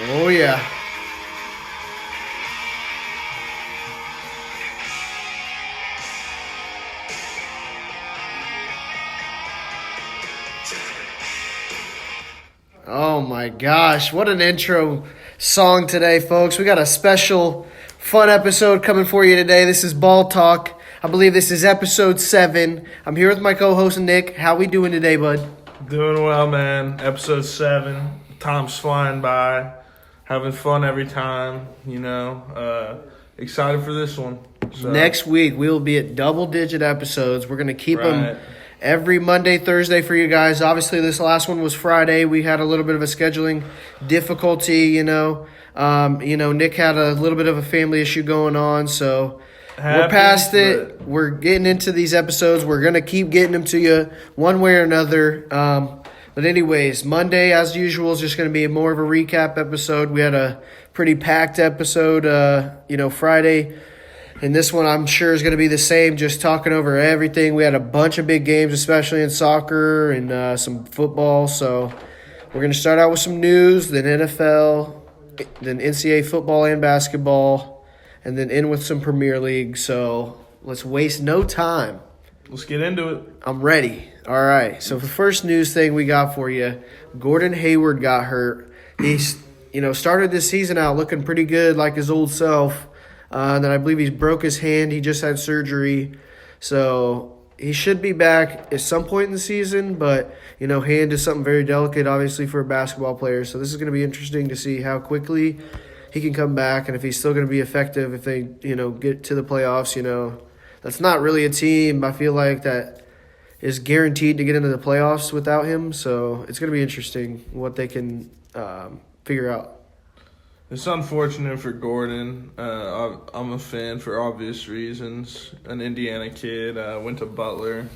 Oh, yeah. Oh, my gosh. What an intro song today, folks. We got a special, fun episode coming for you today. This is Ball Talk. I believe this is episode 7. I'm here with my co-host, Nick. How we doing today, bud? Doing well, man. Episode 7. Time's flying by. Having fun every time, Excited for this one. So. Next week, we will be at double-digit episodes. We're going to keep them every Monday, Thursday for you guys. Obviously, this last one was Friday. We had a little bit of a scheduling difficulty, Nick had a little bit of a family issue going on, so we're past it. We're getting into these episodes. We're going to keep getting them to you one way or another. But anyways, Monday, as usual, is just going to be more of a recap episode. We had a pretty packed episode, Friday. And this one, I'm sure, is going to be the same, just talking over everything. We had a bunch of big games, especially in soccer and some football. So we're going to start out with some news, then NFL, then NCAA football and basketball, and then end with some Premier League. So let's waste no time. Let's get into it. I'm ready. All right. So the first news thing we got for you, Gordon Hayward got hurt. He's, started this season out looking pretty good like his old self. Then I believe he broke his hand. He just had surgery. So he should be back at some point in the season. But, hand is something very delicate, obviously, for a basketball player. So this is going to be interesting to see how quickly he can come back and if he's still going to be effective if they, get to the playoffs. That's not really a team, I feel like, that is guaranteed to get into the playoffs without him. So it's going to be interesting what they can figure out. It's unfortunate for Gordon. I'm a fan for obvious reasons. An Indiana kid, went to Butler.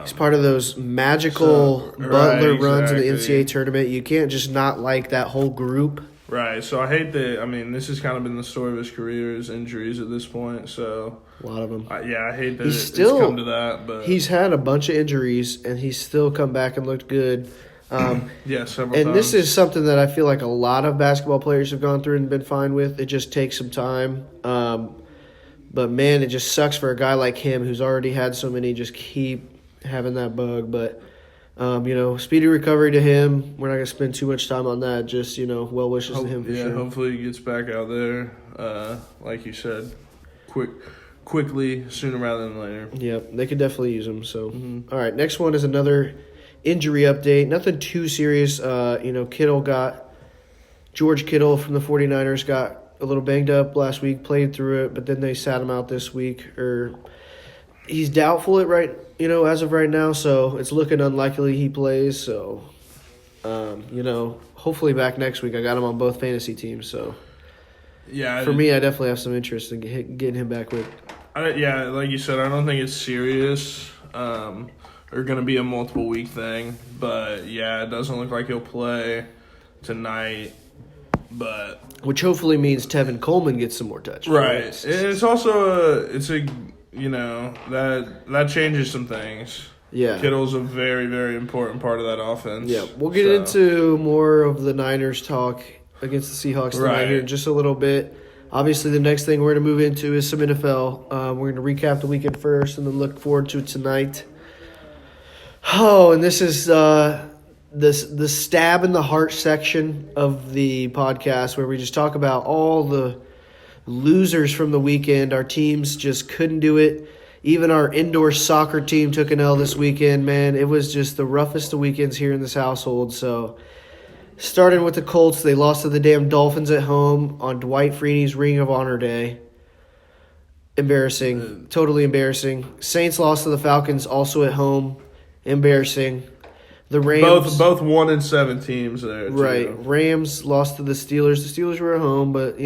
He's part of those magical Butler runs in the NCAA tournament. You can't just not like that whole group. Right, so I hate that. This has kind of been the story of his career, his injuries at this point. So a lot of them. I hate that it's come to that. But he's had a bunch of injuries, and he's still come back and looked good. Several times. And this is something that I feel like a lot of basketball players have gone through and been fine with. It just takes some time. But, man, it just sucks for a guy like him who's already had so many just keep having that bug. But, speedy recovery to him. We're not going to spend too much time on that. Just, well wishes to him for sure. Hopefully he gets back out there, like you said, quickly, sooner rather than later. Yep, they could definitely use him. So, All right, next one is another injury update. Nothing too serious. George Kittle from the 49ers got a little banged up last week, played through it, but then they sat him out this week. He's doubtful as of right now, so it's looking unlikely he plays. So, hopefully back next week. I got him on both fantasy teams, so for me, I definitely have some interest in getting him back quick. Like you said, I don't think it's serious. Or going to be a multiple week thing. But, it doesn't look like he'll play tonight. But which hopefully means Tevin Coleman gets some more touches. Right. And it's also that changes some things. Yeah. Kittle's a very, very important part of that offense. Yeah, we'll get into more of the Niners talk against the Seahawks tonight here in just a little bit. Obviously, the next thing we're going to move into is some NFL. We're going to recap the weekend first and then look forward to it tonight. Oh, and this is the stab in the heart section of the podcast where we just talk about all the losers from the weekend. Our teams just couldn't do it. Even our indoor soccer team took an L this weekend, man. It was just the roughest of weekends here in this household. So, starting with the Colts, they lost to the damn Dolphins at home on Dwight Freeney's Ring of Honor Day. Embarrassing. Totally embarrassing. Saints lost to the Falcons also at home. Embarrassing. The Rams. Both 1-7 teams there. Right. Too. Rams lost to the Steelers. The Steelers were at home, but,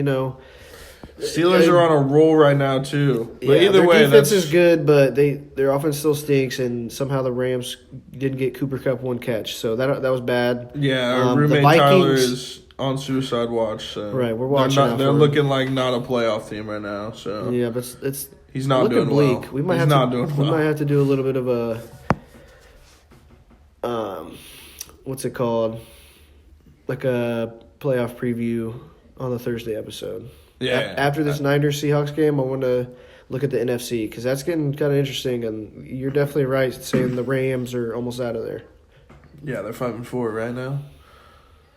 Steelers are on a roll right now, too. But either their way, defense is good, but their offense still stinks, and somehow the Rams didn't get Cooper Kupp one catch. So that was bad. Yeah, our roommate Tyler is on suicide watch. So right, we're watching. They're looking like not a playoff team right now. So yeah, but it's he's not doing bleak. well. We might he's have doing well. We might have to do a little bit of a what's it called? Like a playoff preview on the Thursday episode. Yeah. After this Niners-Seahawks game, I want to look at the NFC because that's getting kind of interesting, and you're definitely right saying the Rams are almost out of there. Yeah, they're 5-4 right now.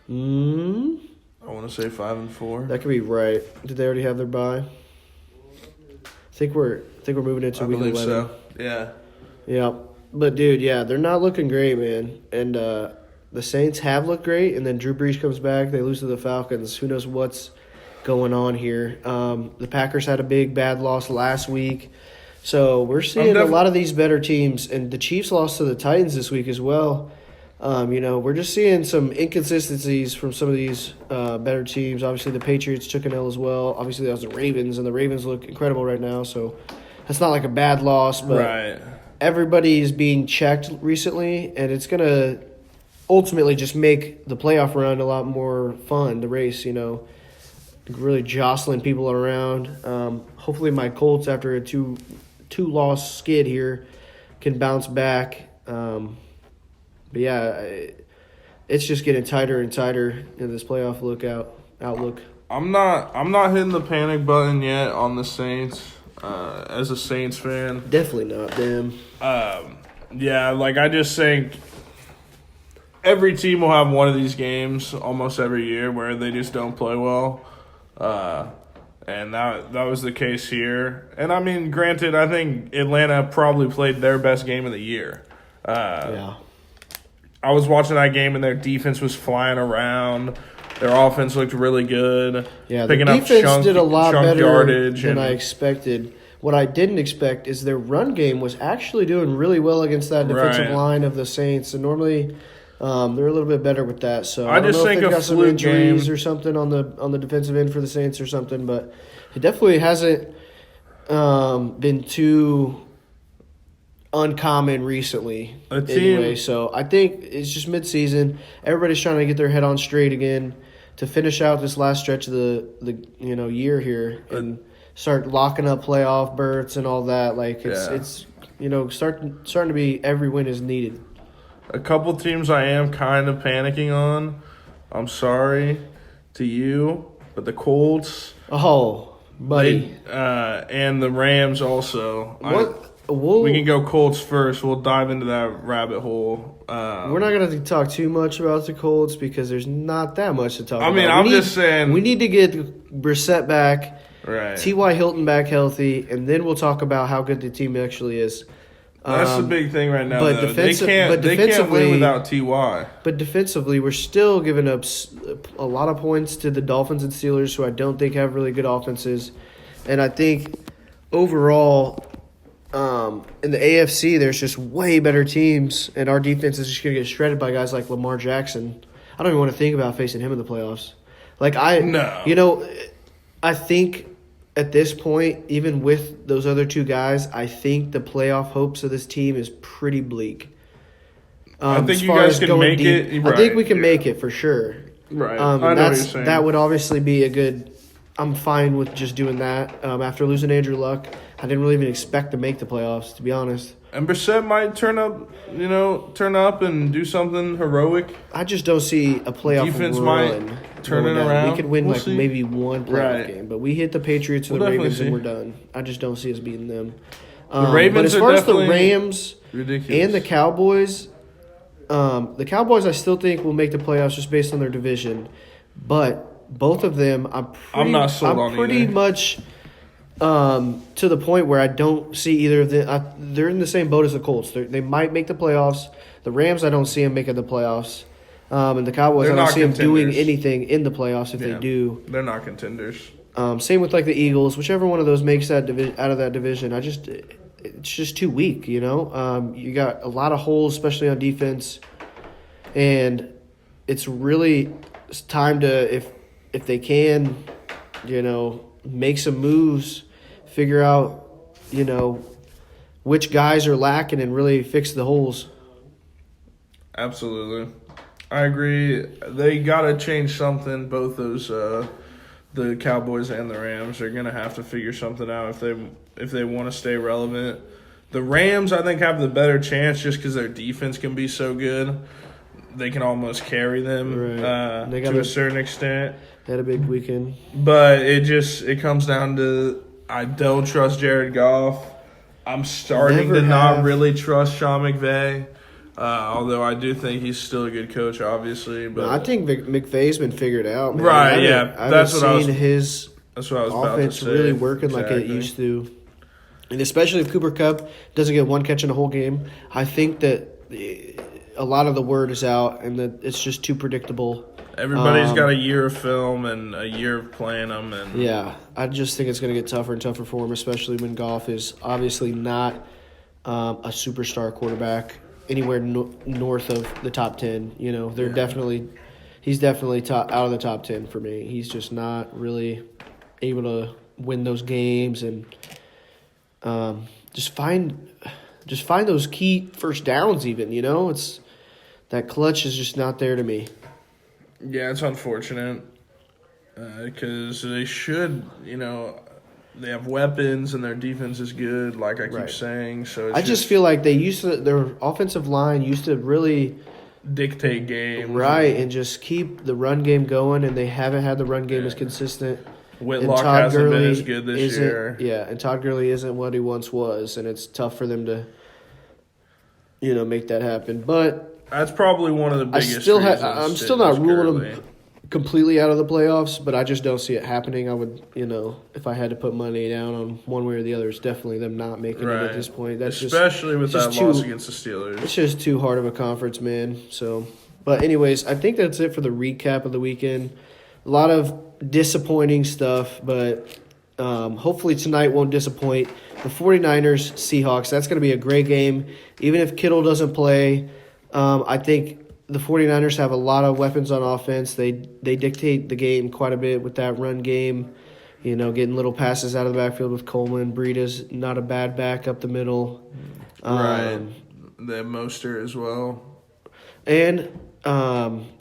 I want to say 5-4. That could be right. Did they already have their bye? I think we're moving into week 11. So. Yeah. Yeah, but dude, yeah, they're not looking great, man. And the Saints have looked great, and then Drew Brees comes back. They lose to the Falcons. Who knows what's going on here? The Packers had a big bad loss last week, so we're seeing a lot of these better teams, and the Chiefs lost to the Titans this week as well. We're just seeing some inconsistencies from some of these better teams. Obviously, the Patriots took an L as well. Obviously, that was the Ravens, and the Ravens look incredible right now. So that's not like a bad loss, but everybody is being checked recently, and it's going to ultimately just make the playoff run a lot more fun, the race, really jostling people around. Hopefully my Colts, after a two-loss skid here, can bounce back. But yeah, it's just getting tighter and tighter in this playoff outlook. I'm not hitting the panic button yet on the Saints. As a Saints fan, definitely not them. I just think every team will have one of these games almost every year where they just don't play well. And that was the case here. And I mean, granted, I think Atlanta probably played their best game of the year. Yeah. I was watching that game and their defense was flying around. Their offense looked really good. Yeah, picking the defense up did a lot better yardage than I expected. What I didn't expect is their run game was actually doing really well against that defensive line of the Saints. And normally they're a little bit better with that. So I don't know if they've got some injuries or something on the defensive end for the Saints or something. But it definitely hasn't been too uncommon recently anyway. So I think it's just midseason. Everybody's trying to get their head on straight again to finish out this last stretch of the year here and start locking up playoff berths and all that. Like it's starting to be every win is needed. A couple teams I am kind of panicking on. I'm sorry to you, but the Colts. Oh, buddy. And the Rams also. We can go Colts first. We'll dive into that rabbit hole. We're not going to talk too much about the Colts because there's not that much to talk about. I mean, I'm just saying. We need to get Brissett back, right? T.Y. Hilton back healthy, and then we'll talk about how good the team actually is. That's the big thing right now, but though. They can't win without T.Y. But defensively, we're still giving up a lot of points to the Dolphins and Steelers, who I don't think have really good offenses. And I think overall – in the AFC, there's just way better teams, and our defense is just going to get shredded by guys like Lamar Jackson. I don't even want to think about facing him in the playoffs. I think at this point, even with those other two guys, I think the playoff hopes of this team is pretty bleak. I think you guys can make it. Right. I think we can make it for sure. Right. I know what you're saying. That would obviously be a good – I'm fine with just doing that. After losing Andrew Luck, I didn't really even expect to make the playoffs, to be honest. And Brissett might turn up and do something heroic. I just don't see a playoff defense run might turn it around. We could win maybe one playoff game, but we hit the Patriots or the Ravens and we're done. I just don't see us beating them. The Ravens but as far as the Rams ridiculous. And the Cowboys I still think will make the playoffs just based on their division. But both of them, I'm not sold on pretty either. much to the point where I don't see either of them. They're in the same boat as the Colts. They might make the playoffs. The Rams, I don't see them making the playoffs. And the Cowboys, I don't see them doing anything in the playoffs if they do. They're not contenders. Same with like the Eagles. Whichever one of those makes that out of that division, it's just too weak, You got a lot of holes, especially on defense. And it's time to, if they can, make some moves, figure out, which guys are lacking and really fix the holes. Absolutely. I agree. They got to change something. Both those, the Cowboys and the Rams are going to have to figure something out if they want to stay relevant. The Rams, I think, have the better chance just because their defense can be so good. they can almost carry them to a certain extent. They had a big weekend. But it comes down to I don't trust Jared Goff. I'm starting to not really trust Sean McVay. Although I do think he's still a good coach, obviously. But no, I think McVay's been figured out, man. Right, That's what I was about to say. Really working like it used to. And especially if Cooper Kupp doesn't get one catch in a whole game, I think that a lot of the word is out and that it's just too predictable. Everybody's got a year of film and a year of playing them. And yeah, I just think it's going to get tougher and tougher for him, especially when Goff is obviously not a superstar quarterback anywhere north of the top 10. You know, he's definitely out of the top 10 for me. He's just not really able to win those games and just find those key first downs even, you know? It's that clutch is just not there to me. Yeah, it's unfortunate because they should, you know, they have weapons and their defense is good, like I keep saying. So I just feel like their offensive line used to really dictate games. Right, and just keep the run game going, and they haven't had the run game as consistent. Whitlock hasn't been as good this year. Yeah, and Todd Gurley isn't what he once was, and it's tough for them to, you know, make that happen. But that's probably one of the biggest I'm still not ruling them completely out of the playoffs, but I just don't see it happening. I would, you know, if I had to put money down on one way or the other, it's definitely them not making it at this point. That's especially with that loss against the Steelers. It's just too hard of a conference, man. So, but anyways, I think that's it for the recap of the weekend. A lot of disappointing stuff, but hopefully tonight won't disappoint. The 49ers, Seahawks, that's going to be a great game. Even if Kittle doesn't play, I think the 49ers have a lot of weapons on offense. They dictate the game quite a bit with that run game, you know, getting little passes out of the backfield with Coleman. Breeda's not a bad back up the middle. Right. They have Mostert as well. And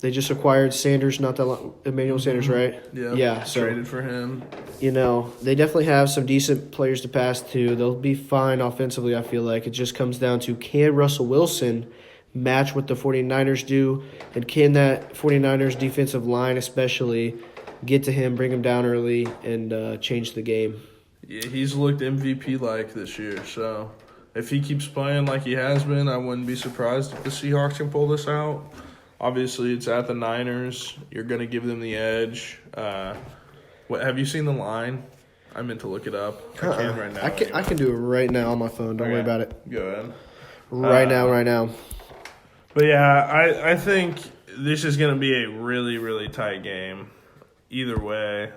they just acquired Sanders, not that long, Emmanuel Sanders, right? Yeah. So traded for him. You know, they definitely have some decent players to pass to. They'll be fine offensively, I feel like. It just comes down to, can Russell Wilson match what the 49ers do, and can that 49ers defensive line especially get to him, bring him down early, and change the game? Yeah, he's looked MVP-like this year, so if he keeps playing like he has been, I wouldn't be surprised if the Seahawks can pull this out. Obviously, it's at the Niners. You're going to give them the edge. What have you seen the line? I meant to look it up. I can right now. I can do it right now on my phone. Don't worry about it. Go ahead. Right now. But, yeah, I think this is going to be a really, really tight game. Either way.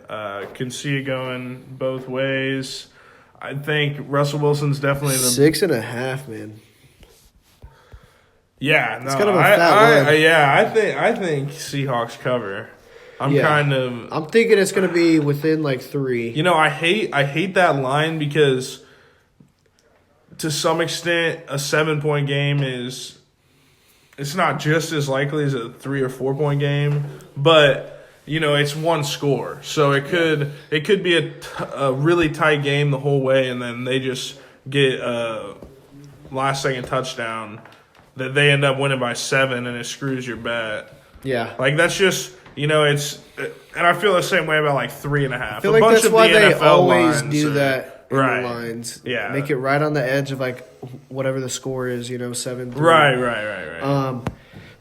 Can see it going both ways. I think Russell Wilson's definitely 6.5, man. Yeah, no, it's kind of a fat line. I think Seahawks cover. I'm thinking it's going to be within like 3. You know, I hate that line because to some extent a 7-point game it's not just as likely as a 3 or 4 point game, but you know, it's one score. So it could be a really tight game the whole way, and then they just get a last second touchdown that they end up winning by 7, and it screws your bet. Yeah. Like, that's just, you know, it's – and I feel the same way about, like, 3.5. I feel like that's why they always do that in the lines. Yeah. Make it right on the edge of, like, whatever the score is, you know, 7-3. Right.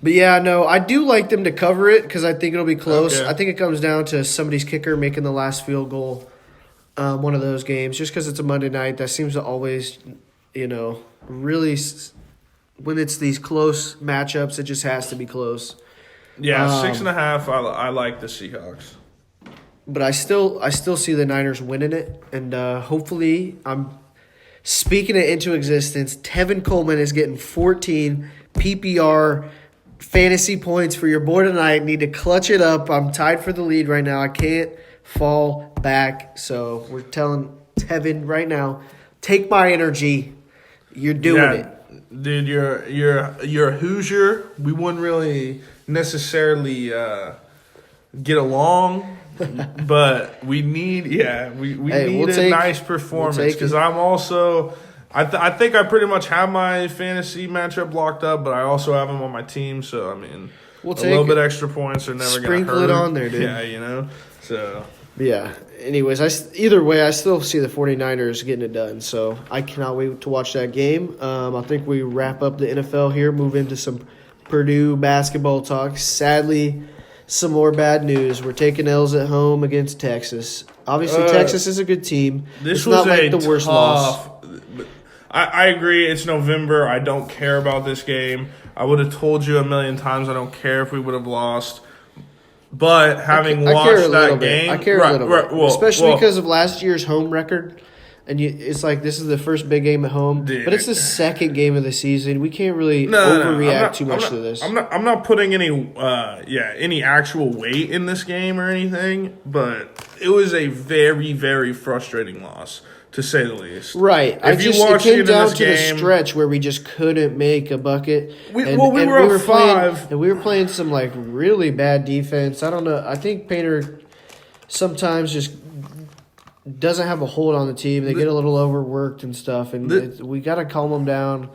But, yeah, no, I do like them to cover it because I think it'll be close. Okay. I think it comes down to somebody's kicker making the last field goal, one of those games, just because it's a Monday night. That seems to always, you know, really – when it's these close matchups, it just has to be close. Yeah, 6.5. I like the Seahawks, but I still see the Niners winning it, and hopefully, I'm speaking it into existence. Tevin Coleman is getting 14 PPR fantasy points for your boy tonight. Need to clutch it up. I'm tied for the lead right now. I can't fall back, so we're telling Tevin right now, take my energy. You're doing it. Dude, you're a Hoosier. We wouldn't really necessarily get along, but we need need a nice performance because I'm also I think I pretty much have my fantasy matchup locked up, but I also have them on my team. So I mean, a little bit extra points are never going to hurt. Sprinkle it on there, dude. Yeah, so. Yeah. Anyways, either way, I still see the 49ers getting it done. So I cannot wait to watch that game. I think we wrap up the NFL here, move into some Purdue basketball talk. Sadly, some more bad news. We're taking L's at home against Texas. Obviously, Texas is a good team. This it's was not like the worst loss. I agree. It's November. I don't care about this game. I would have told you a million times I don't care if we would have lost. But having watched that game, I care a little bit, especially because of last year's home record. And it's like this is the first big game at home, but it's the second game of the season. We can't really overreact too much to this. I'm not putting any actual weight in this game or anything, but it was a very, very frustrating loss, to say the least. Right. It came down to the stretch where we just couldn't make a bucket. We were up 5. And we were playing some like really bad defense. I don't know. I think Painter sometimes just doesn't have a hold on the team. They get a little overworked and stuff, and we got to calm them down.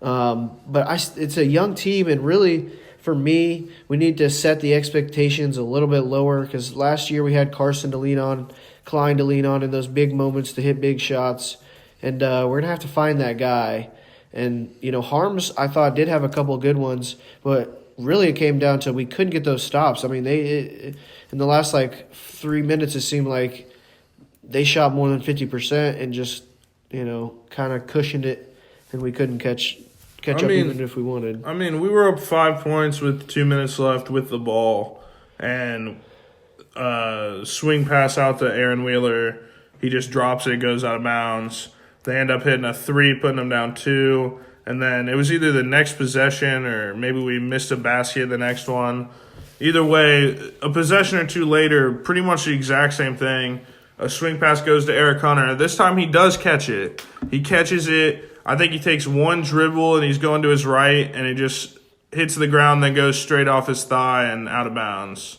But it's a young team, and really, for me, we need to set the expectations a little bit lower because last year we had Carson to lean on, Klein to lean on in those big moments to hit big shots, and we're going to have to find that guy. And, Harms, I thought, did have a couple of good ones, but really it came down to we couldn't get those stops. I mean, in the last, 3 minutes, it seemed like they shot more than 50% and just, kind of cushioned it, and we couldn't catch up even if we wanted. I mean, we were up 5 points with 2 minutes left with the ball, and swing pass out to Aaron Wheeler. He just drops it, goes out of bounds. They end up hitting a 3, putting them down 2, and then it was either the next possession or maybe we missed a basket the next one. Either way, a possession or 2 later, pretty much the exact same thing. A swing pass goes to Eric Hunter. This time he does catch it. He catches it. I think he takes one dribble and he's going to his right, and it just hits the ground, then goes straight off his thigh and out of bounds.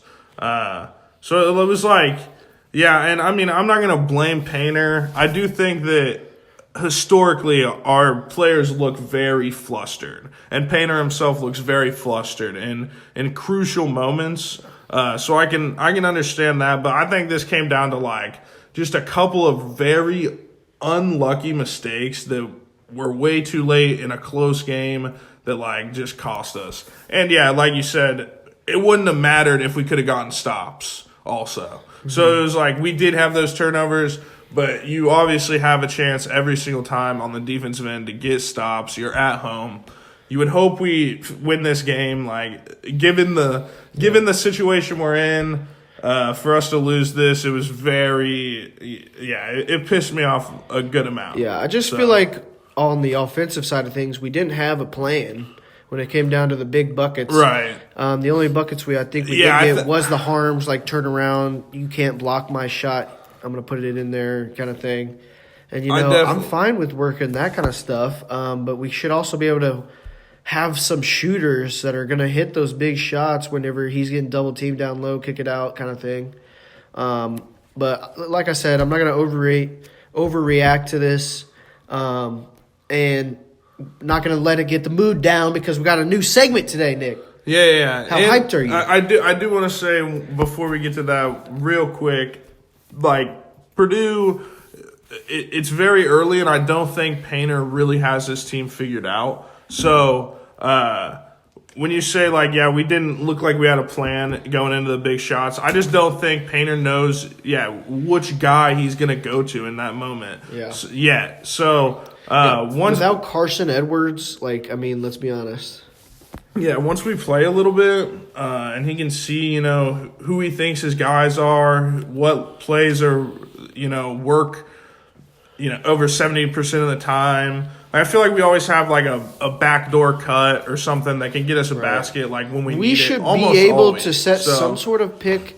So it was and I mean, I'm not going to blame Painter. I do think that historically our players look very flustered, and Painter himself looks very flustered in crucial moments. So I can understand that, but I think this came down to just a couple of very unlucky mistakes that were way too late in a close game that just cost us. And yeah, like you said, it wouldn't have mattered if we could have gotten stops also. Mm-hmm. So it was we did have those turnovers, but you obviously have a chance every single time on the defensive end to get stops. You're at home. You would hope we win this game, given the situation we're in. For us to lose this, it was it pissed me off a good amount. Yeah, I just feel like on the offensive side of things, we didn't have a plan when it came down to the big buckets. Right. The only buckets we did get was the Harms, turn around, you can't block my shot, I'm going to put it in there kind of thing. And, I'm fine with working that kind of stuff, but we should also be able to have some shooters that are going to hit those big shots whenever he's getting double teamed down low, kick it out kind of thing. But like I said, I'm not going to overreact to this, and not going to let it get the mood down because we got a new segment today, Nick. Yeah. How hyped are you? I do want to say before we get to that real quick, Purdue, it's very early, and I don't think Painter really has this team figured out. So when you say, we didn't look like we had a plan going into the big shots, I just don't think Painter knows, which guy he's going to go to in that moment. Yeah. So without Carson Edwards, let's be honest. Yeah, once we play a little bit and he can see, who he thinks his guys are, what plays are, work, over 70% of the time. I feel like we always have a backdoor cut or something that can get us a basket when we need it. We should be able to set some sort of pick,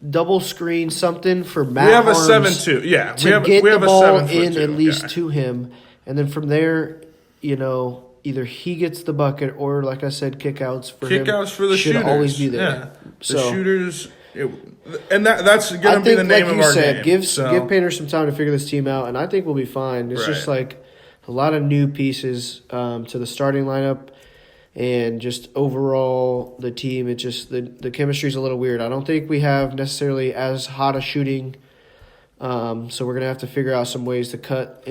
double screen, something for Matt Harms. We have a 7-2. Yeah, we have the ball in at least to him. And then from there, either he gets the bucket or, like I said, kickouts for him. Kickouts for the shooters. Should always be there. Yeah. The shooters. And that's going to be the name of our game. Give Painter some time to figure this team out, and I think we'll be fine. It's just a lot of new pieces to the starting lineup. And just overall, the team, it just the chemistry's a little weird. I don't think we have necessarily as hot a shooting, so we're gonna have to figure out some ways to cut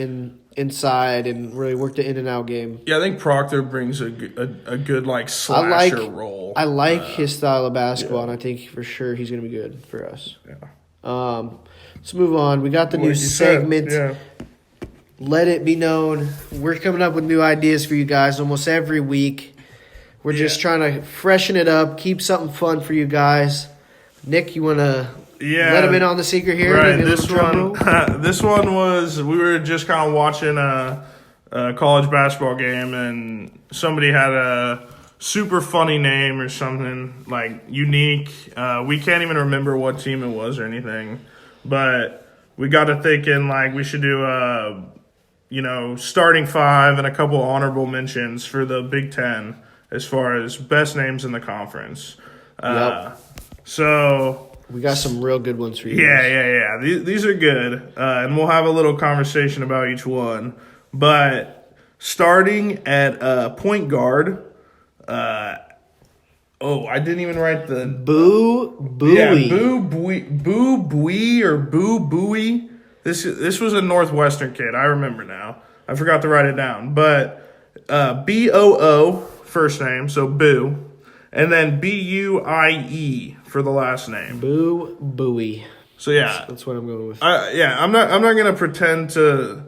inside and really work the in and out game. Yeah, I think Proctor brings a good like slasher role. I like his style of basketball, and I think for sure he's gonna be good for us. Yeah. Let's move on. We got the new segment. Let it be known. We're coming up with new ideas for you guys almost every week. We're just trying to freshen it up, keep something fun for you guys. Nick, you want to let them in on the secret here? Right. This one was, we were just kind of watching a college basketball game, and somebody had a super funny name or something, like unique. We can't even remember what team it was or anything. But we got to thinking, like, we should do starting five and a couple honorable mentions for the Big Ten as far as best names in the conference. So we got some real good ones for you. Yeah. These are good, and we'll have a little conversation about each one. But starting at point guard, I didn't even write the Boo Buie. Yeah, Boo Buie or Boo Buie. This was a Northwestern kid. I remember now. I forgot to write it down. But Boo, first name, so Boo. And then Buie for the last name. Boo Buie. So yeah. That's what I'm going with. I'm not gonna pretend to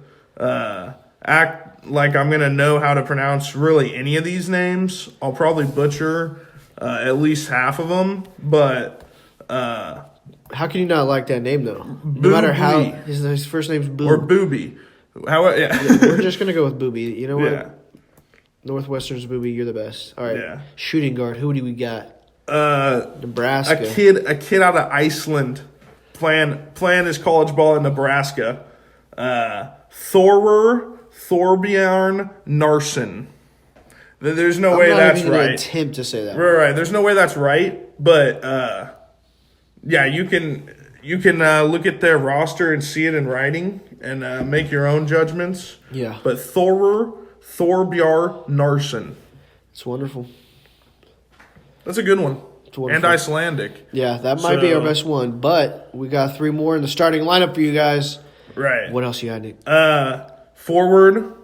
act like I'm gonna know how to pronounce really any of these names. I'll probably butcher at least half of them, but how can you not like that name though? No matter how his first name's Boo or Booby. We're just gonna go with Booby. You know what? Yeah. Northwestern's Booby, you're the best. All right. Yeah. Shooting guard. Who do we got? Nebraska. A kid out of Iceland playing his college ball in Nebraska. Thorbjorn Narsson. There's no way that's right. I'm not even attempt to say that. Right. There's no way that's right. But you can look at their roster and see it in writing and make your own judgments. Yeah. But Thorbjorn Narsson. It's wonderful. That's a good one. And Icelandic. Yeah, that might be our best one. But we got three more in the starting lineup for you guys. Right. What else you got, Nick? Forward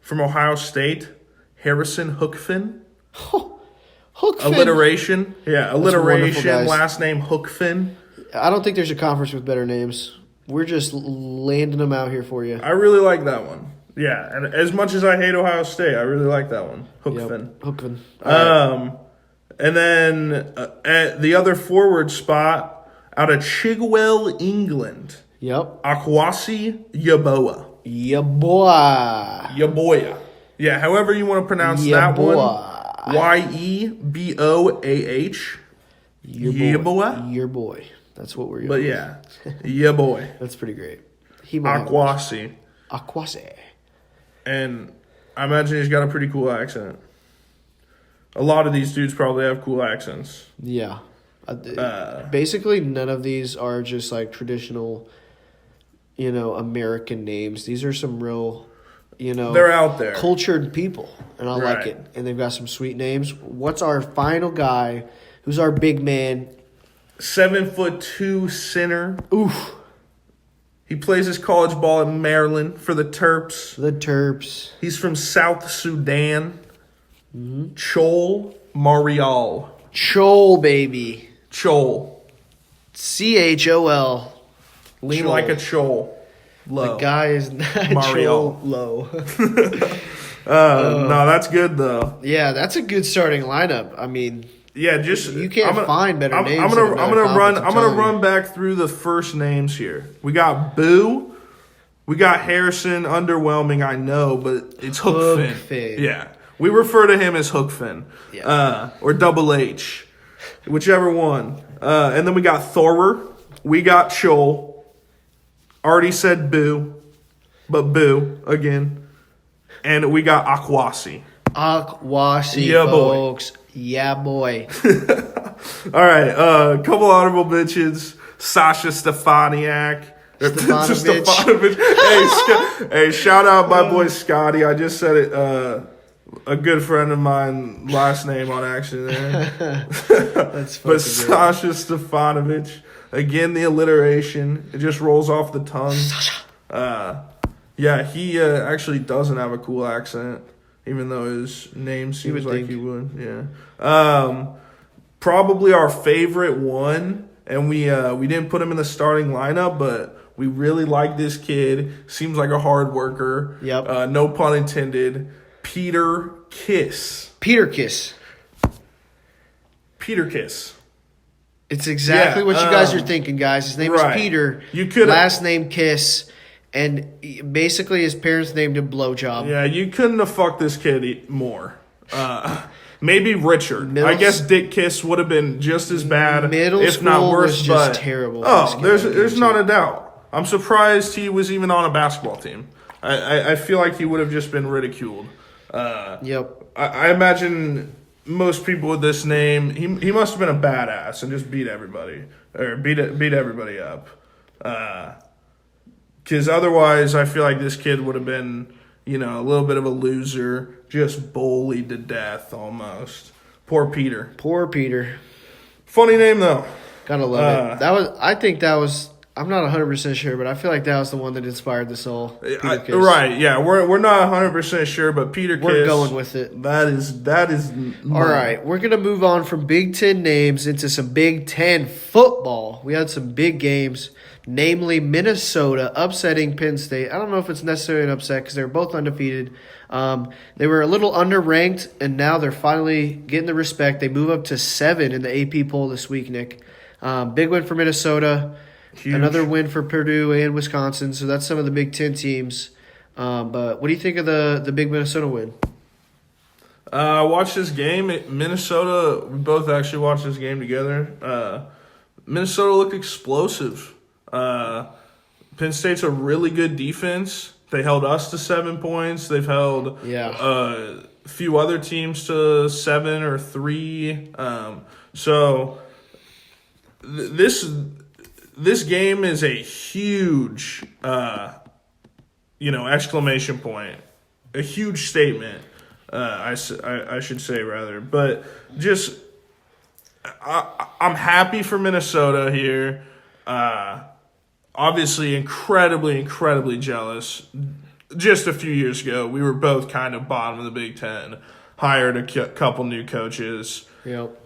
from Ohio State, Harrison Hookfin. Hookfin. Alliteration. Yeah, alliteration. Last name Hookfin. I don't think there's a conference with better names. We're just landing them out here for you. I really like that one. Yeah, and as much as I hate Ohio State, I really like that one. Hookfin. Yep. Hookfin. Right. And then at the other forward spot, out of Chigwell, England. Yep. Akwasi Yeboah. Yeboah. Yeah, however you want to pronounce that one. Yeboah. Yeboah. Your boy. That's what we're going with. But yeah, Yeboah. That's pretty great. Akwasi. And I imagine he's got a pretty cool accent. A lot of these dudes probably have cool accents. Yeah. Basically, none of these are just like traditional, American names. These are some real, they're out there. Cultured people. And I like it. And they've got some sweet names. What's our final guy? Who's our big man? 7'2" center. Oof. He plays his college ball in Maryland for the Terps. He's from South Sudan. Mm-hmm. Chol Marial. Chol, baby. Chol. Chol. Lean Chol. Like a chol. Low. The guy is not Chol low. No, that's good, though. Yeah, that's a good starting lineup. I mean... Yeah, just you can't find better names. I'm gonna run back through the first names here. We got Boo. We got Harrison. Underwhelming, I know, but it's Hookfin. Yeah, we refer to him as Hookfin, or Double H, whichever one. And then we got Thorer. We got Chol. Already said Boo, but Boo again. And we got Akwasi. Folks. Boy. Yeah, boy. All right, a couple honorable mentions. Sasha Stefaniak. Stefanovic. Hey, shout out my boy Scotty. I just said it a good friend of mine, last name on action there. That's But Sasha Stefanovic, again, the alliteration. It just rolls off the tongue. Sasha. Yeah, he actually doesn't have a cool accent, even though his name seems like he would. Yeah. Probably our favorite one, and we didn't put him in the starting lineup, but we really like this kid. Seems like a hard worker. Yep. No pun intended. Peter Kiss. Peter Kiss. Peter Kiss. It's exactly what you guys are thinking, guys. His name is Peter. Last name Kiss. And basically his parents named him Blowjob. Yeah, you couldn't have fucked this kid more. Maybe Richard. I guess Dick Kiss would have been just as bad, if not worse. Was just terrible. Oh, there's not a doubt. I'm surprised he was even on a basketball team. I feel like he would have just been ridiculed. Yep. I imagine most people with this name, he must have been a badass and just beat everybody or beat everybody up. Because otherwise, I feel like this kid would have been, a little bit of a loser, just bullied to death almost. Poor Peter. Poor Peter. Funny name though. Gotta love it. I'm not 100% sure, but I feel like that was the one that inspired this all. Right, yeah. We're not 100% sure, but Peter Kiss. We're going with it. That is. All right, we're going to move on from Big Ten names into some Big Ten football. We had some big games, namely Minnesota upsetting Penn State. I don't know if it's necessarily an upset because they're both undefeated. They were a little underranked, and now they're finally getting the respect. They move up to 7 in the AP poll this week, Nick. Big win for Minnesota. Huge. Another win for Purdue and Wisconsin, so that's some of the Big Ten teams. But what do you think of the big Minnesota win? I watched this game. Minnesota, we both actually watched this game together. Minnesota looked explosive. Penn State's a really good defense. They held us to 7 points. They've held a few other teams to 7 or 3. So this game is a huge, exclamation point, a huge statement. I should say rather, but just I'm happy for Minnesota here. Obviously, incredibly jealous. Just a few years ago, we were both kind of bottom of the Big Ten. Hired a couple new coaches. Yep.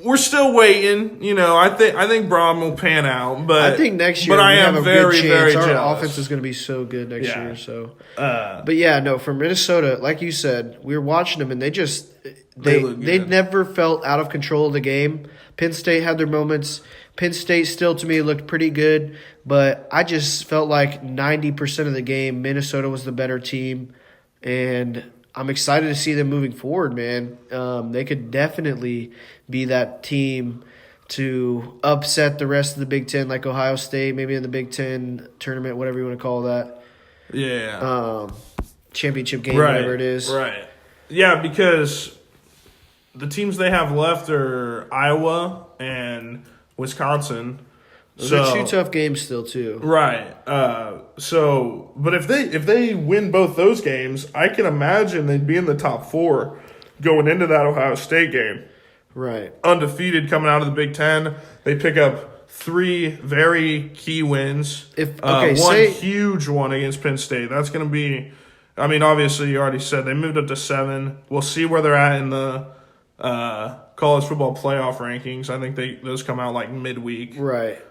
We're still waiting, I think Braun will pan out, but I think next year I we am have a very, good very chance. jealous. Our offense is going to be so good next year. So, but yeah, no, for Minnesota, like you said, we were watching them and they never felt out of control of the game. Penn State had their moments. Penn State still to me looked pretty good, but I just felt like 90% of the game Minnesota was the better team, and I'm excited to see them moving forward, man. They could definitely be that team to upset the rest of the Big Ten, like Ohio State, maybe in the Big Ten tournament, whatever you want to call that. Yeah. Championship game, whatever it is. Right. Yeah, because the teams they have left are Iowa and Wisconsin. Those are 2 tough games still, too. Right. But if they win both those games, I can imagine they'd be in the top 4 going into that Ohio State game. Right. Undefeated coming out of the Big Ten. They pick up 3 very key wins. One huge one against Penn State. That's going to be, obviously you already said they moved up to 7. We'll see where they're at in the college football playoff rankings. I think those come out like midweek. Right.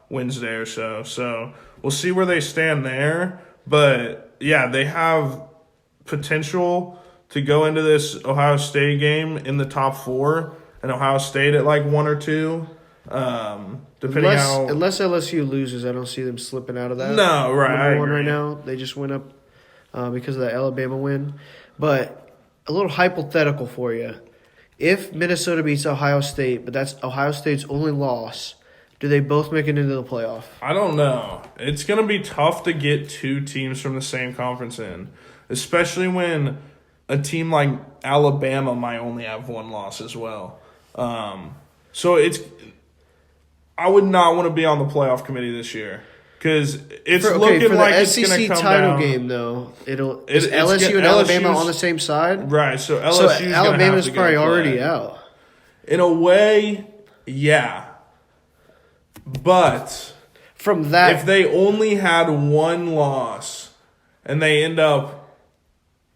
Wednesday or so. So we'll see where they stand there. But, yeah, they have potential to go into this Ohio State game in the top 4 and Ohio State at like 1 or 2. Unless LSU loses, I don't see them slipping out of that. No, right. Number 1 right now. They just went up because of the Alabama win. But a little hypothetical for you. If Minnesota beats Ohio State, but that's Ohio State's only loss, do they both make it into the playoff? I don't know. It's going to be tough to get 2 teams from the same conference in, especially when a team like Alabama might only have 1 loss as well. So I would not want to be on the playoff committee this year Because it's for looking the like it's SEC going to come title down. game though. It's LSU and Alabama on the same side, right? So Alabama's probably already out. In a way, yeah. But from that, if they only had one loss and they end up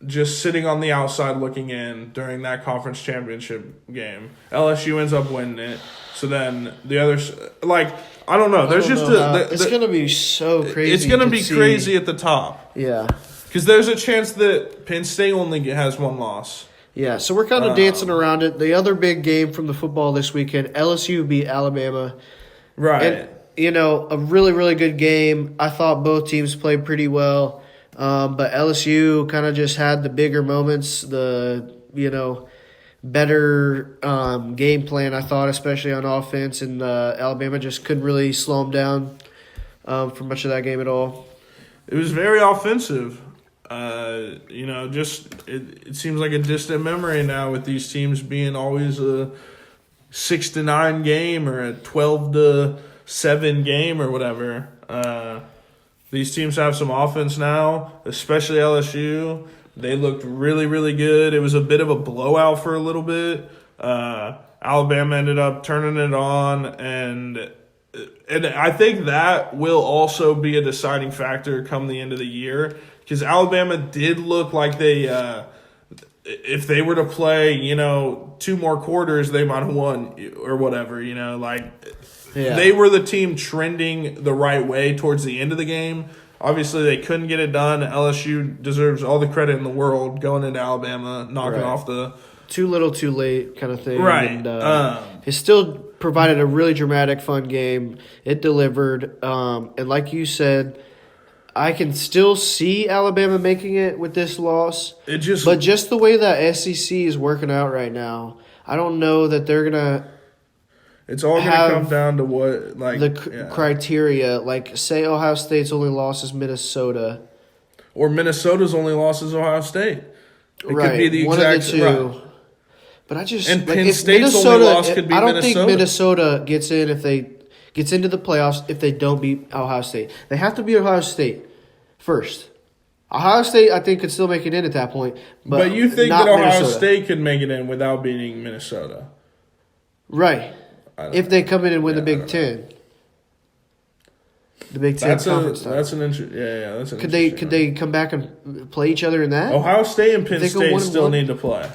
just sitting on the outside looking in during that conference championship game, LSU ends up winning it. So then the others, like, I don't know. There's just it's going to be so crazy. It's going to be crazy at the top. Yeah. Because there's a chance that Penn State only has one loss. Yeah, so we're kind of dancing around it. The other big game from the football this weekend, LSU beat Alabama. Right. And, a really, really good game. I thought both teams played pretty well. But LSU kind of just had the bigger moments, the, better game plan, I thought, especially on offense. And Alabama just couldn't really slow them down for much of that game at all. It was very offensive. It seems like a distant memory now with these teams being always a 6-9 game or a 12-7 game or whatever. These teams have some offense now, especially LSU. They looked really, really good. It was a bit of a blowout for a little bit. Alabama ended up turning it on, and I think that will also be a deciding factor come the end of the year. Because Alabama did look like they, if they were to play, 2 more quarters, they might have won or whatever, They were the team trending the right way towards the end of the game. Obviously, they couldn't get it done. LSU deserves all the credit in the world going into Alabama, knocking off the... Too little, too late kind of thing. Right. And, it still provided a really dramatic, fun game. It delivered. And like you said... I can still see Alabama making it with this loss. But just the way that SEC is working out right now, I don't know that they're gonna. It's all gonna come down to what criteria. Like, say Ohio State's only loss is Minnesota, or Minnesota's only loss is Ohio State. It could be the one exact of the two. Right. But I just and Penn State's only loss could be Minnesota. I don't think Minnesota gets into the playoffs if they don't beat Ohio State. They have to beat Ohio State first. Ohio State, I think, could still make it in at that point. But you think that Ohio State could make it in without beating Minnesota? Right. If they come in and win the Big Ten. The Big Ten conference. That's an interesting. Yeah, that's an Could they come back and play each other in that? Ohio State and Penn State still need to play.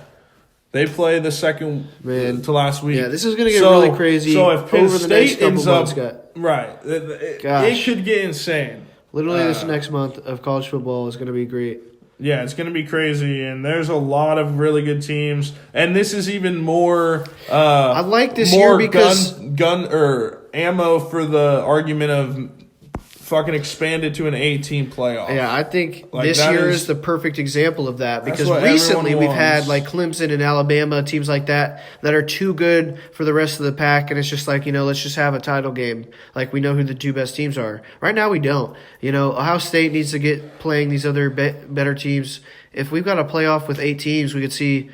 They play the second to last week. Yeah, this is going to get really crazy. So if Penn State ends up right, it could get insane. Literally, this next month of college football is going to be great. Yeah, it's going to be crazy, and there's a lot of really good teams. And this is even more. I like this year because gun or ammo for the argument of fucking expanded to an 8-team playoff. Yeah, I think this year is the perfect example of that because recently we've had like Clemson and Alabama, teams like that are too good for the rest of the pack, and it's just like, let's just have a title game. Like, we know who the 2 best teams are. Right now we don't. Ohio State needs to get playing these other better teams. If we've got a playoff with 8 teams, we could see,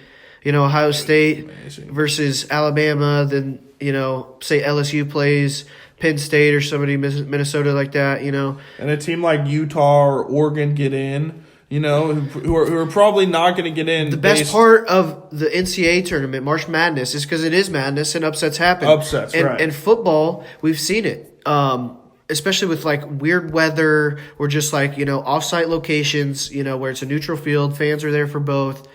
Ohio State versus Alabama, then, say LSU plays Penn State or somebody, Minnesota like that, And a team like Utah or Oregon get in, who are probably not going to get in. The best part of the NCAA tournament, March Madness, is because it is madness and upsets happen. Right. And football, we've seen it, especially with like weird weather or just like, off-site locations, where it's a neutral field, fans are there for both.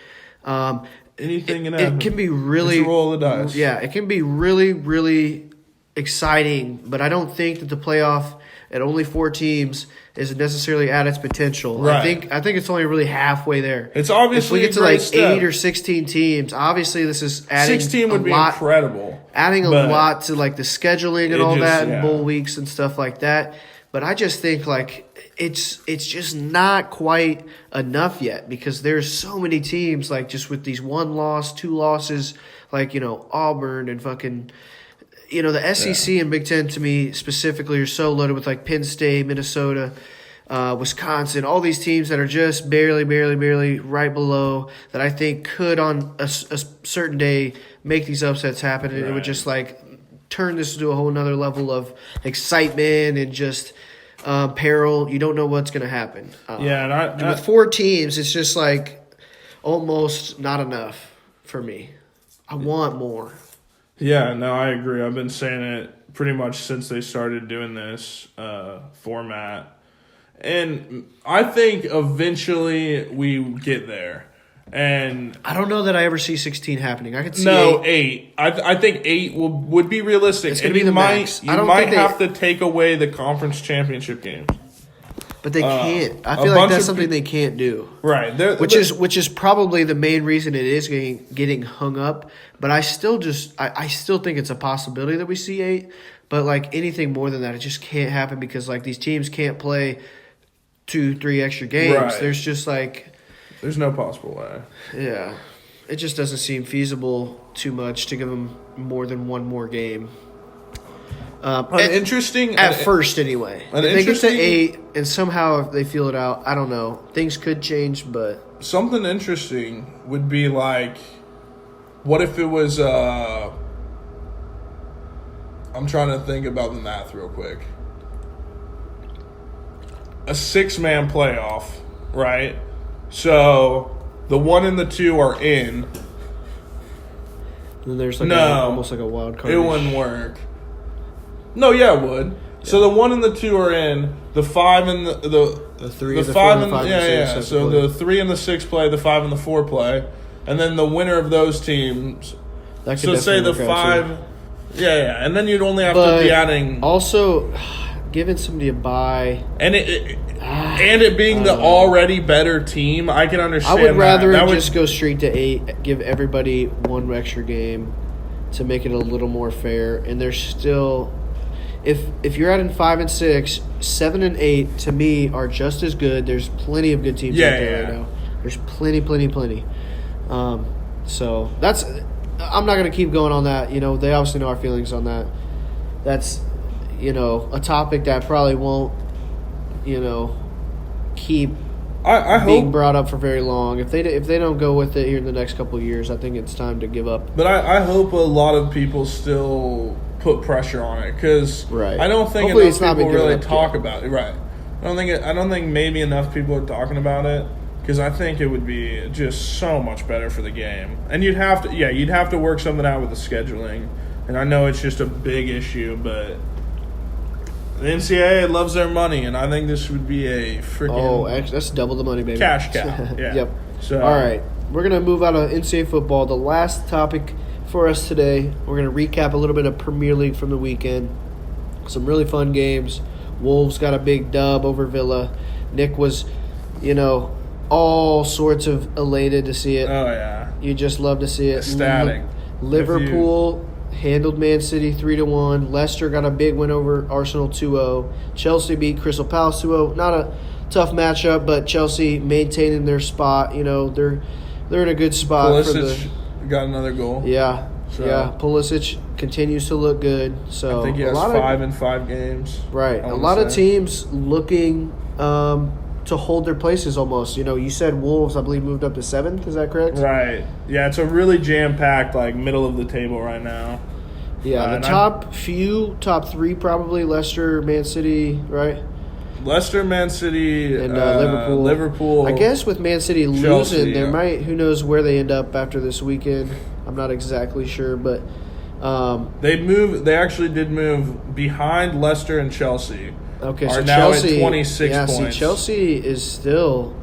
Anything it can be really it's a roll of the dice. Yeah, it can be really, really exciting, but I don't think that the playoff at only 4 teams is necessarily at its potential. Right. I think it's only really halfway there. It's obviously if we get to like 8 or 16 teams, obviously this is adding 16 would be incredible. Adding a lot to like the scheduling and all that and bowl weeks and stuff like that. But I just think like it's just not quite enough yet because there's so many teams like just with these 1 loss, 2 losses, like Auburn and fucking the SEC and Big Ten to me specifically are so loaded with like Penn State, Minnesota, Wisconsin, all these teams that are just barely right below that I think could on a certain day make these upsets happen. And it would just like turn this to a whole nother level of excitement and just peril. You don't know what's going to happen. And with 4 teams, it's just like almost not enough for me. I want more. Yeah, no, I agree. I've been saying it pretty much since they started doing this format. And I think eventually we get there. And I don't know that I ever see 16 happening. I could see 8. I think 8 would be realistic. It's going to be the max. You might have to take away the conference championship games. But they can't. I feel like that's something they can't do. Right. Which is probably the main reason it is getting hung up. But I still think it's a possibility that we see 8. But like anything more than that, it just can't happen because like these teams can't play 2-3 extra games. Right. There's no possible way. Yeah. It just doesn't seem feasible too much to give them more than one more game. First, anyway. If they get to 8 and somehow if they feel it out, I don't know. Things could change, but something interesting would be like, what if it was? I'm trying to think about the math real quick. A 6-man playoff, right? So the 1 and the 2 are in. Then there's almost like a wild card. It wouldn't work. No, yeah, it would. Yeah. So the 1 and the 2 are in. The 5 and the 3, the 5 and the 5 yeah. And 6 So the 3 and the 6 play, the 5 and the 4 play, and then the winner of those teams. So say the 5. Yeah, and then you'd only have to be adding. Also, giving somebody a bye, and it being the already better team, I can understand. I would rather just go straight to 8, give everybody one extra game to make it a little more fair, and there's still. If you're adding 5 and 6, 7 and 8 to me are just as good. There's plenty of good teams out there right now. There's plenty. So that's. I'm not going to keep going on that. You know, they obviously know our feelings on that. That's, a topic that probably won't, keep being brought up for very long. If they don't go with it here in the next couple of years, I think it's time to give up. But I hope a lot of people still put pressure on it because I don't think enough people really talk about it. Right. I don't think maybe enough people are talking about it because I think it would be just so much better for the game. And you'd have to work something out with the scheduling. And I know it's just a big issue, but the NCAA loves their money, and I think this would be a freaking that's double the money, baby. Cash cow. Yeah. Yep. So, all right, we're gonna move out of NCAA football. The last topic for us today, we're gonna recap a little bit of Premier League from the weekend. Some really fun games. Wolves got a big dub over Villa. Nick was, all sorts of elated to see it. Oh yeah. You just love to see it. Ecstatic. Liverpool handled Man City 3-1. Leicester got a big win over Arsenal 2-0. Chelsea beat Crystal Palace 2-0. Not a tough matchup, but Chelsea maintaining their spot. They're in a good spot. Pulisic got another goal. Yeah. Yeah. Pulisic continues to look good. So I think he has 5 in 5 games. Right. A lot of teams looking to hold their places almost. You said Wolves, I believe, moved up to 7th. Is that correct? Right. Yeah, it's a really jam-packed, middle of the table right now. Yeah, top 3 probably Leicester, Man City, right? Leicester, Man City, and Liverpool. I guess with Man City Chelsea, losing, there might. Who knows where they end up after this weekend? I'm not exactly sure, but They actually did move behind Leicester and Chelsea. Okay, are so now Chelsea, at 26 points. See, Chelsea is still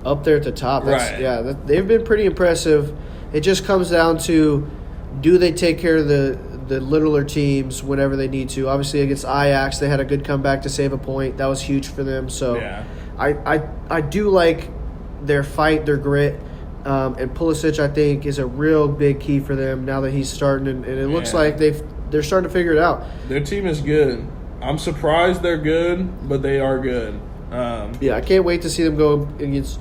up there at the top. Right. Yeah, they've been pretty impressive. It just comes down to, do they take care of the littler teams whenever they need to? Obviously, against Ajax, they had a good comeback to save a point. That was huge for them. So yeah. I do like their fight, their grit. And Pulisic, I think, is a real big key for them now that he's starting. And it looks like they're starting to figure it out. Their team is good. I'm surprised they're good, but they are good. I can't wait to see them go against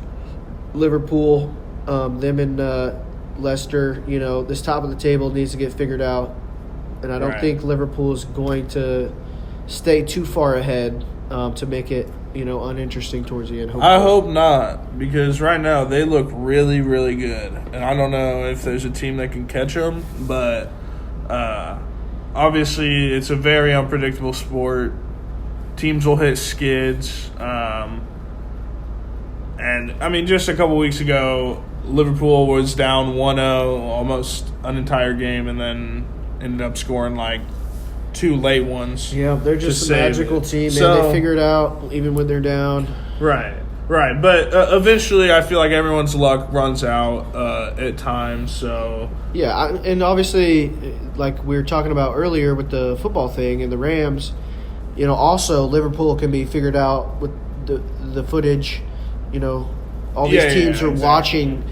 Liverpool, them and Leicester. This top of the table needs to get figured out. And I don't think Liverpool is going to stay too far ahead to make it, uninteresting towards the end. Hopefully. I hope not, because right now they look really, really good. And I don't know if there's a team that can catch them, but obviously it's a very unpredictable sport. teams will hit skids. And, I mean, just a couple weeks ago, Liverpool was down 1-0 almost an entire game and then ended up scoring, like, 2 late ones. Yeah, they're just a magical team, man. So, they figure it out even when they're down. Right. But eventually I feel like everyone's luck runs out at times. So yeah, and obviously, like we were talking about earlier with the football thing and the Rams, also Liverpool can be figured out with the footage. All these teams are watching.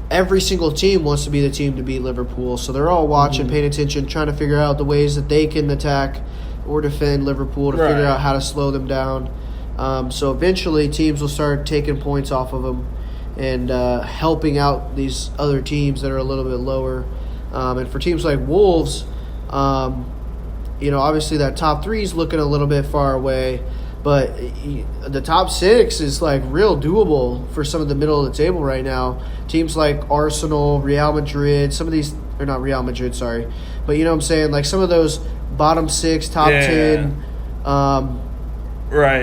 Every single team wants to be the team to beat Liverpool, so they're all watching, paying attention, trying to figure out the ways that they can attack or defend Liverpool to figure out how to slow them down. So eventually teams will start taking points off of them and helping out these other teams that are a little bit lower. And for teams like Wolves, obviously that top 3 is looking a little bit far away, but the top 6 is like real doable for some of the middle of the table right now. Teams like Arsenal, Real Madrid, some of these – or not Real Madrid, sorry. But you know what I'm saying? Like some of those bottom 6, top 10 right.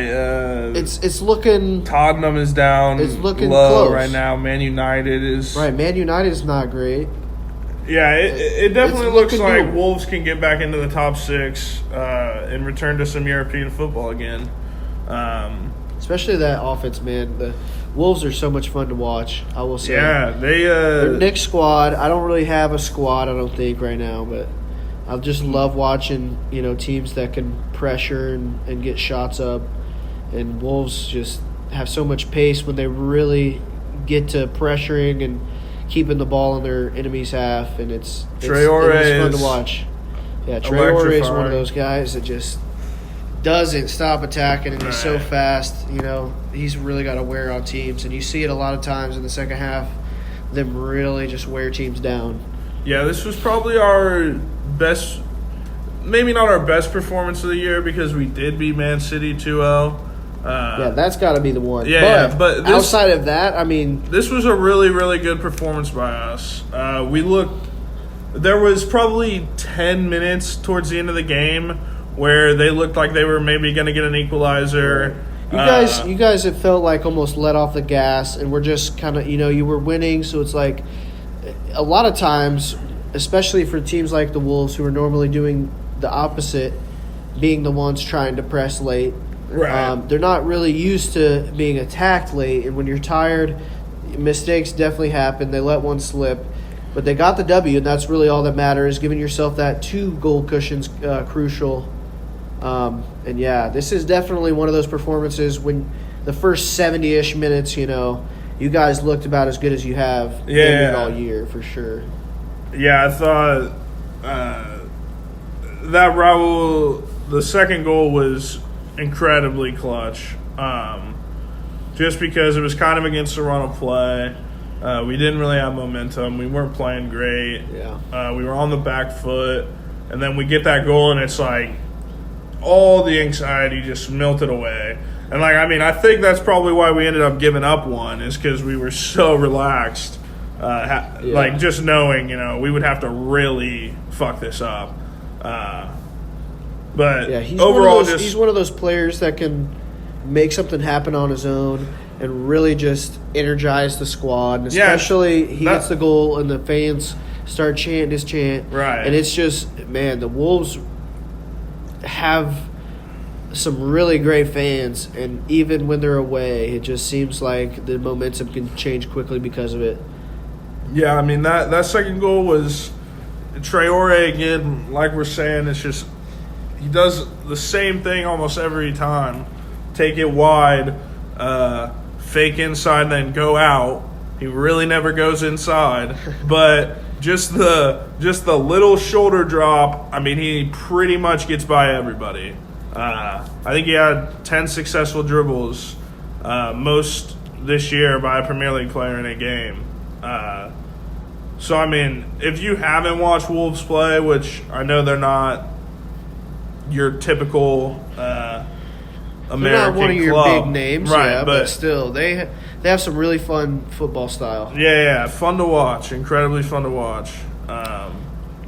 It's looking – Tottenham is down. It's looking low close right now. Man United is – right, Man United is not great. Yeah, it definitely looks like doable. Wolves can get back into the top 6 and return to some European football again. Especially that offense, man. The Wolves are so much fun to watch, I will say. Yeah, their next squad, I don't really have a squad, I don't think, right now, but I just love watching, teams that can pressure and get shots up. And Wolves just have so much pace when they really get to pressuring and keeping the ball in their enemy's half, and it's fun to watch. Yeah, Traore is one of those guys that just doesn't stop attacking, and he's so fast. He's really got to wear on teams, and you see it a lot of times in the second half, them really just wear teams down. Yeah, this was probably our best, maybe not our best performance of the year because we did beat Man City 2-0. Yeah, that's got to be the one. Yeah, but outside of that, I mean, this was a really, really good performance by us. There was probably 10 minutes towards the end of the game where they looked like they were maybe going to get an equalizer. You guys have felt like almost let off the gas, and we're just kind of, you were winning, so it's like a lot of times, especially for teams like the Wolves who are normally doing the opposite, being the ones trying to press late. Right. They're not really used to being attacked late, and when you're tired, mistakes definitely happen. They let one slip, but they got the W, and that's really all that matters. Giving yourself that 2 goal cushions crucial. And yeah, this is definitely one of those performances when the first 70-ish minutes, you guys looked about as good as you have been all year for sure. Yeah, I thought that Raul, the second goal was incredibly clutch. Just because it was kind of against the run of play. We didn't really have momentum. We weren't playing great. Yeah. We were on the back foot. And then we get that goal, and it's like all the anxiety just melted away. And, I think that's probably why we ended up giving up one is because we were so relaxed. Just knowing, we would have to really fuck this up. But yeah, he's one of those players that can make something happen on his own and really just energize the squad. And especially he gets the goal and the fans start chanting his chant. Right. And it's just, man, the Wolves have some really great fans. And even when they're away, it just seems like the momentum can change quickly because of it. Yeah, that second goal was Traore again, like we're saying, it's just he does the same thing almost every time. Take it wide, fake inside, then go out. He really never goes inside. But just the little shoulder drop, he pretty much gets by everybody. I think he had 10 successful dribbles, most this year by a Premier League player in a game. So, if you haven't watched Wolves play, which I know they're not your typical American they're not one of your club. big names, right? But still, they have some really fun football style. Yeah, fun to watch, incredibly fun to watch.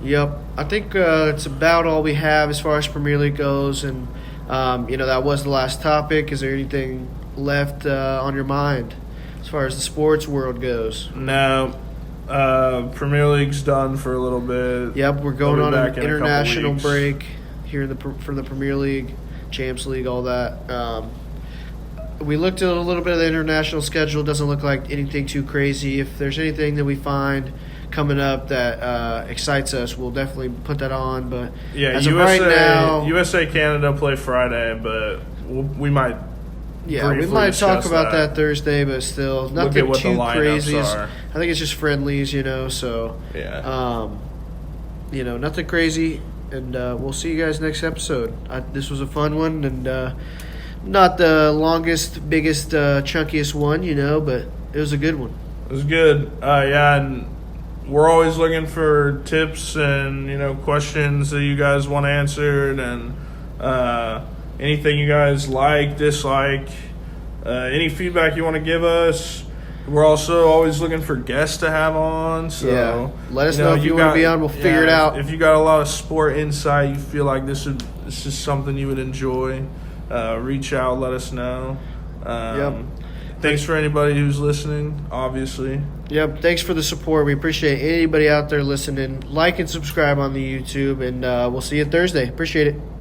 Yep, I think it's about all we have as far as Premier League goes, and That was the last topic. Is there anything left on your mind as far as the sports world goes? No. Premier League's done for a little bit. Yep, we're going on an international weeks. break here for the Premier League, Champions League, all that. We looked at a little bit of the international schedule. Doesn't look like anything too crazy. If there's anything that we find coming up that excites us, we'll definitely put that on. But as of right now, USA Canada play Friday, but we might. Yeah, we might talk about that Thursday, but still nothing too crazy. I think it's just friendlies, So yeah, nothing crazy, and we'll see you guys next episode. This was a fun one, and not the longest, biggest, chunkiest one, but it was a good one. It was good. And we're always looking for tips and questions that you guys want answered, and anything you guys like, dislike, any feedback you want to give us. We're also always looking for guests to have on. So let us know if you want to be on. We'll figure it out. If you got a lot of sport insight, you feel like this is something you would enjoy, reach out, let us know. Thanks for anybody who's listening, obviously. Yep, thanks for the support. We appreciate anybody out there listening. Like and subscribe on the YouTube, and we'll see you Thursday. Appreciate it.